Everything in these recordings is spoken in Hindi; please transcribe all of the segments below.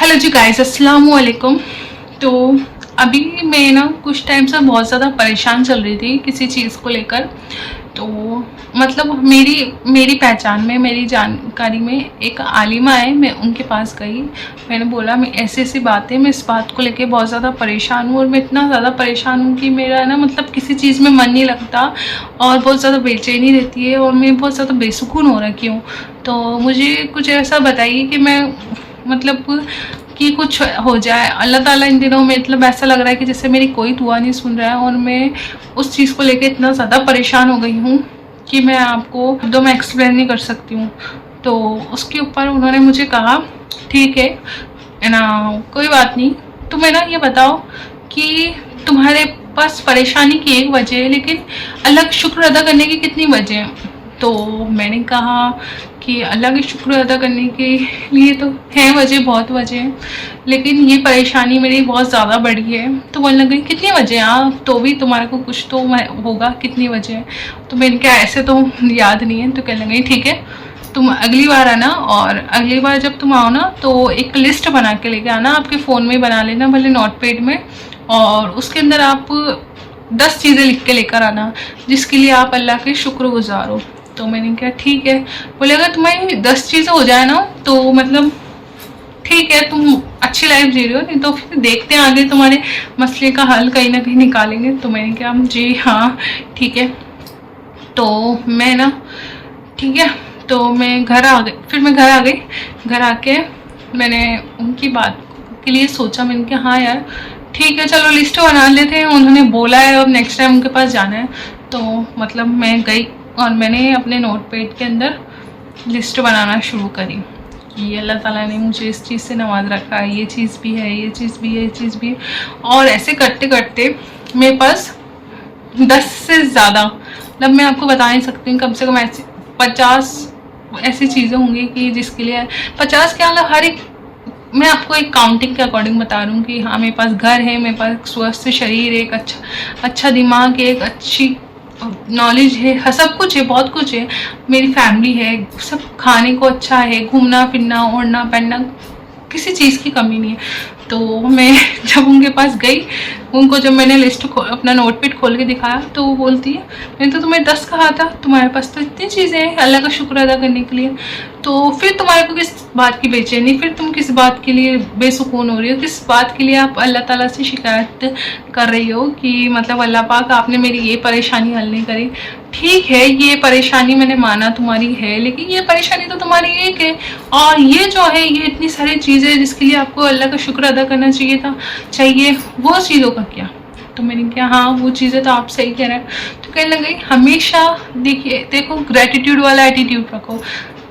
हेलो जी गाइस, अस्सलाम वालेकुम। तो अभी मैं ना कुछ टाइम से बहुत ज़्यादा परेशान चल रही थी किसी चीज़ को लेकर। तो मतलब मेरी पहचान में, मेरी जानकारी में एक आलिमा है। मैं उनके पास गई, मैंने बोला मैं ऐसी ऐसी बातें, मैं इस बात को लेके बहुत ज़्यादा परेशान हूँ और मैं इतना ज़्यादा परेशान हूँ कि मेरा ना मतलब किसी चीज़ में मन नहीं लगता और बहुत ज़्यादा बेचैनी रहती है और मैं बहुत ज़्यादा बेसुकून हो रखी हूँ। तो मुझे कुछ ऐसा बताइए कि मैं मतलब कि कुछ हो जाए। अल्लाह ताला इन दिनों में मतलब ऐसा लग रहा है कि जैसे मेरी कोई दुआ नहीं सुन रहा है और मैं उस चीज़ को लेके इतना ज़्यादा परेशान हो गई हूँ कि मैं आपको तो मैं एक्सप्लेन नहीं कर सकती हूँ। तो उसके ऊपर उन्होंने मुझे कहा ठीक है ना, कोई बात नहीं, तुम्हें ना ये बताओ कि तुम्हारे पास परेशानी की एक वजह है लेकिन अल्लाह का शुक्र अदा करने की कितनी वजह है। तो मैंने कहा कि अल्लाह के शुक्र अदा करने के लिए तो है वजह, बहुत वजह है, लेकिन ये परेशानी मेरी बहुत ज़्यादा बढ़ी है। तो बोलने लगी कितनी वजह है, तो भी तुम्हारे को कुछ तो होगा, कितनी वजह है। तो मैंने कहा ऐसे तो याद नहीं है। तो कहने लगी ठीक है, तुम अगली बार आना और अगली बार जब तुम आओ ना तो एक लिस्ट बना के लेके आना, आपके फ़ोन में बना लेना भले नोटपैड में, और उसके अंदर आप 10 चीज़ें लिख के लेकर आना जिसके लिए आप अल्लाह के शुक्रगुजार हो। तो मैंने कहा ठीक है। बोले अगर तुम्हारी 10 चीज़ें हो जाए ना तो मतलब ठीक है, तुम अच्छी लाइफ जी रही हो, नहीं तो फिर देखते हैं आगे तुम्हारे मसले का हल कहीं ना कहीं निकालेंगे। तो मैंने कहा जी हाँ ठीक है। तो मैं ना ठीक है, तो मैं घर आ गई। फिर मैं घर आ गई, घर आके मैंने उनकी बात के लिए सोचा। मैंने कहा हाँ यार ठीक है, चलो लिस्ट बना लेते हैं, उन्होंने बोला है और नेक्स्ट टाइम उनके पास जाना है। तो मतलब मैं गई और मैंने अपने नोटपैड के अंदर लिस्ट बनाना शुरू करी कि अल्लाह ताला ने मुझे इस चीज़ से नवाज रखा है, ये चीज़ भी है, ये चीज़ भी है, ये चीज़ भी है। और ऐसे करते करते मेरे पास 10 से ज़्यादा, मतलब मैं आपको बता नहीं सकती हूँ, कम से कम ऐसे 50 ऐसी चीज़ें होंगी कि जिसके लिए 50 क्या, मतलब हर एक, मैं आपको एक काउंटिंग के अकॉर्डिंग बता रही हूँ कि हाँ मेरे पास घर है, मेरे पास स्वस्थ शरीर है, एक अच्छा दिमाग है, एक अच्छी नॉलेज है, सब कुछ है, बहुत कुछ है, मेरी फैमिली है, सब खाने को अच्छा है, घूमना फिरना ओढ़ना पहनना, किसी चीज़ की कमी नहीं है। तो मैं जब उनके पास गई, उनको जब मैंने लिस्ट अपना नोटपैड खोल के दिखाया तो वो बोलती है मैंने तो तुम्हें 10 कहा था, तुम्हारे पास तो इतनी चीज़ें हैं अल्लाह का शुक्र अदा करने के लिए, तो फिर तुम्हारे को किस बात की बेचैनी, फिर तुम किस बात के लिए बेसुकून हो रही हो, किस बात के लिए आप अल्लाह ताला से शिकायत कर रही हो कि मतलब अल्लाह पाक आपने मेरी ये परेशानी हल नहीं करी। ठीक है, ये परेशानी मैंने माना तुम्हारी है, लेकिन ये परेशानी तो तुम्हारी एक है, और ये जो है ये इतनी सारी चीज़ें जिसके लिए आपको अल्लाह का शुक्र अदा करना चाहिए, वो चीज़ों का क्या। तो मैंने कहा हाँ वो चीज़ें तो आप सही कह रहे हैं। तो कहने लगी हमेशा देखो ग्रेटिट्यूड वाला एटीट्यूड रखो,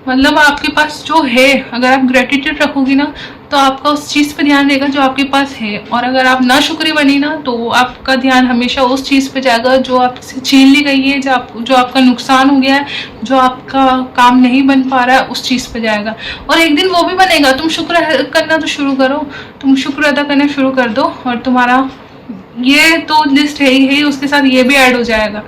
मतलब आपके पास जो है अगर आप ग्रेटिट्यूड रखोगी ना तो आपका उस चीज़ पे ध्यान रहेगा जो आपके पास है, और अगर आप ना शुक्री बनी ना तो आपका ध्यान हमेशा उस चीज़ पे जाएगा जो आपसे छीन ली गई है, जो आपका नुकसान हो गया है, जो आपका काम नहीं बन पा रहा है, उस चीज़ पे जाएगा। और एक दिन वो भी बनेगा, तुम शुक्र करना तो शुरू करो, तुम शुक्र अदा करना शुरू कर दो और तुम्हारा ये तो लिस्ट है ही, उसके साथ ये भी ऐड हो जाएगा।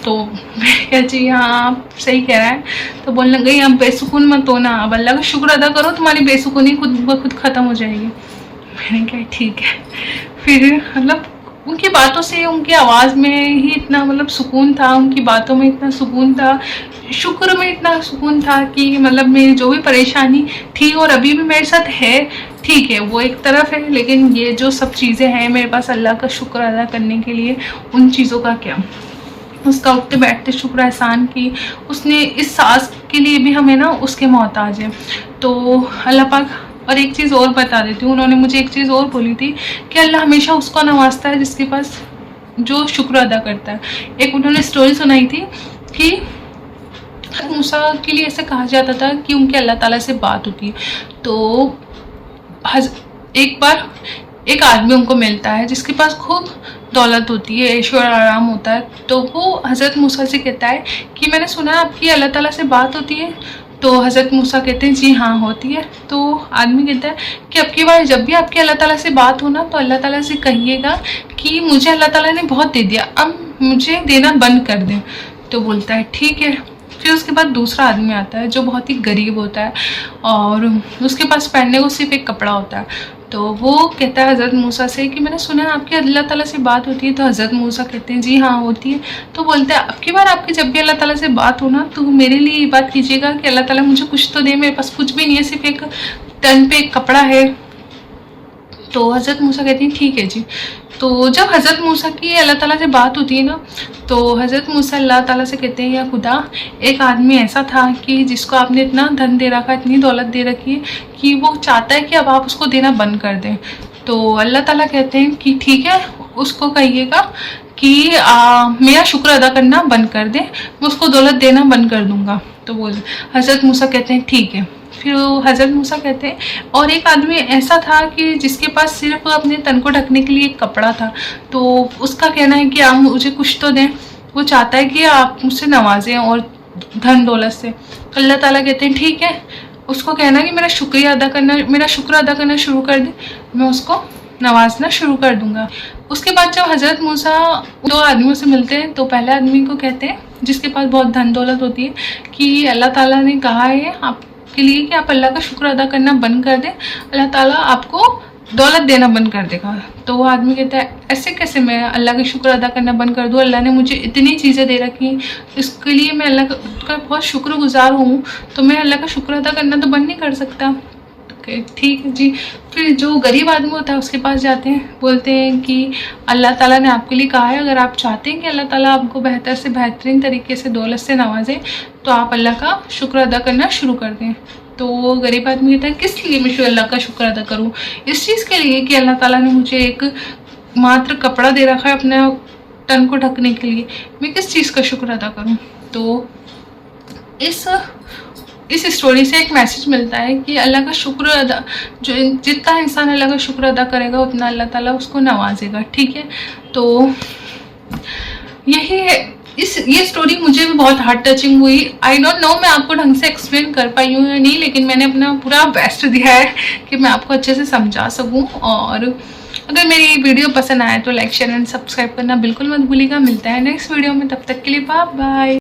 तो मैं क्या जी हाँ आप सही कह रहा है। तो बोलने गई अब बेसुकून मत हो ना, अब अल्लाह का शुक्र अदा करो, तुम्हारी बेसुकूनी खुद ब खुद ख़त्म हो जाएगी। मैंने कहा ठीक है। फिर मतलब उनकी बातों से, उनकी आवाज़ में ही इतना मतलब सुकून था, उनकी बातों में इतना सुकून था, शुक्र में इतना सुकून था कि मतलब मेरी जो भी परेशानी थी और अभी भी मेरे साथ है, ठीक है वो एक तरफ है, लेकिन ये जो सब चीज़ें हैं मेरे पास अल्लाह का शुक्र अदा करने के लिए, उन चीज़ों का क्या, उसका उठते बैठते शुक्र एहसान की, उसने इस सांस के लिए भी हमें ना उसके मोहताज है। तो अल्लाह पाक, और एक चीज़ और बता देती हूँ, उन्होंने मुझे एक चीज़ और बोली थी कि अल्लाह हमेशा उसको नवाजता है जिसके पास जो शुक्र अदा करता है। एक उन्होंने स्टोरी सुनाई थी कि मूसा के लिए ऐसे कहा जाता था कि उनके अल्लाह ताला से बात होती है, तो एक बार एक आदमी उनको मिलता है जिसके पास खूब दौलत होती है, ऐशो आराम होता है। तो वो हज़रत मूसा से कहता है कि मैंने सुना आपकी अल्लाह ताला से बात होती है। तो हज़रत मूसा कहते हैं जी हाँ होती है। तो आदमी कहता है कि अब की बार जब भी आपकी अल्लाह ताला से बात हो ना तो अल्लाह ताला से कहिएगा कि मुझे अल्लाह ताला ने बहुत दे दिया, अब मुझे देना बंद कर दें। तो बोलता है ठीक है। फिर उसके बाद दूसरा आदमी आता है जो बहुत ही गरीब होता है और उसके पास पहनने को सिर्फ एक कपड़ा होता है। तो वो कहता है हज़रत मूसा से कि मैंने सुना है आपकी अल्लाह ताला से बात होती है। तो हज़रत मूसा कहते हैं जी हाँ होती है। तो बोलते हैं अब की बार आपकी जब भी अल्लाह ताला से बात हो ना तो मेरे लिए ये बात कीजिएगा कि अल्लाह ताला मुझे कुछ तो दे, मेरे पास कुछ भी नहीं है, सिर्फ एक तन पे एक कपड़ा है। तो हज़रत मूसा कहती हैं ठीक है जी। तो जब हज़रत मूसा की अल्लाह ताला से बात होती है ना तो हज़रत मूसा अल्लाह ताला से कहते हैं या खुदा, एक आदमी ऐसा था कि जिसको आपने इतना धन दे रखा, इतनी दौलत दे रखी है कि वो चाहता है कि अब आप उसको देना बंद कर दें। तो अल्लाह ताला कहते हैं कि ठीक है, उसको कहिएगा कि मेरा शुक्र अदा करना बंद कर दे, मैं उसको दौलत देना बंद कर दूँगा। तो वो हज़रत मूसा कहते हैं ठीक है। फिर हज़रत मूसा कहते हैं और एक आदमी ऐसा था कि जिसके पास सिर्फ अपने तन को ढकने के लिए एक कपड़ा था। तो उसका कहना है कि आप मुझे कुछ तो दें, वो चाहता है कि आप मुझसे नवाजें और धन दौलत से। अल्लाह ताला कहते हैं ठीक है, उसको कहना कि मेरा शुक्र अदा करना शुरू कर दे, मैं उसको नवाजना शुरू कर दूंगा। उसके बाद जब हज़रत मूसा दो आदमियों से मिलते हैं तो पहले आदमी को कहते हैं जिसके पास बहुत धन दौलत होती है कि अल्लाह ताला ने कहा है आपके लिए कि आप अल्लाह का शुक्र अदा करना बंद कर दें, अल्लाह ताला आपको दौलत देना बंद कर देगा। तो वो आदमी कहता है ऐसे कैसे मैं अल्लाह का शुक्र अदा करना बंद कर दूँ, अल्लाह ने मुझे इतनी चीज़ें दे रखी, इसके लिए मैं अल्लाह का बहुत शुक्रगुजार हूँ, तो मैं अल्लाह का शुक्र अदा करना तो बंद नहीं कर सकता। ठीक है जी। फिर जो गरीब आदमी होता है उसके पास जाते हैं, बोलते हैं कि अल्लाह ताला ने आपके लिए कहा है अगर आप चाहते हैं कि अल्लाह ताला आपको बेहतर से बेहतरीन तरीके से दौलत से नवाजें तो आप अल्लाह का शुक्र अदा करना शुरू कर दें। तो वो गरीब आदमी कहता है किस लिए मैं अल्लाह का शुक्र अदा करूं? इस चीज़ के लिए कि अल्लाह ताला ने मुझे एक मात्र कपड़ा दे रखा है अपने तन को ढकने के लिए, मैं किस चीज़ का शुक्र अदा करूं? तो इस स्टोरी से एक मैसेज मिलता है कि अल्लाह का शुक्र अदा, जो जितना इंसान अल्लाह का शुक्र अदा करेगा उतना अल्लाह ताला उसको नवाजेगा। ठीक है, तो यही है। ये स्टोरी मुझे भी बहुत हार्ट टचिंग हुई। आई डोंट नो मैं आपको ढंग से एक्सप्लेन कर पाई हूँ या नहीं, लेकिन मैंने अपना पूरा बेस्ट दिया है कि मैं आपको अच्छे से समझा सकूँ। और अगर मेरी वीडियो पसंद आए तो लाइक शेयर एंड सब्सक्राइब करना बिल्कुल मत भूलिएगा। मिलता है नेक्स्ट वीडियो में, तब तक के लिए बाय बाय।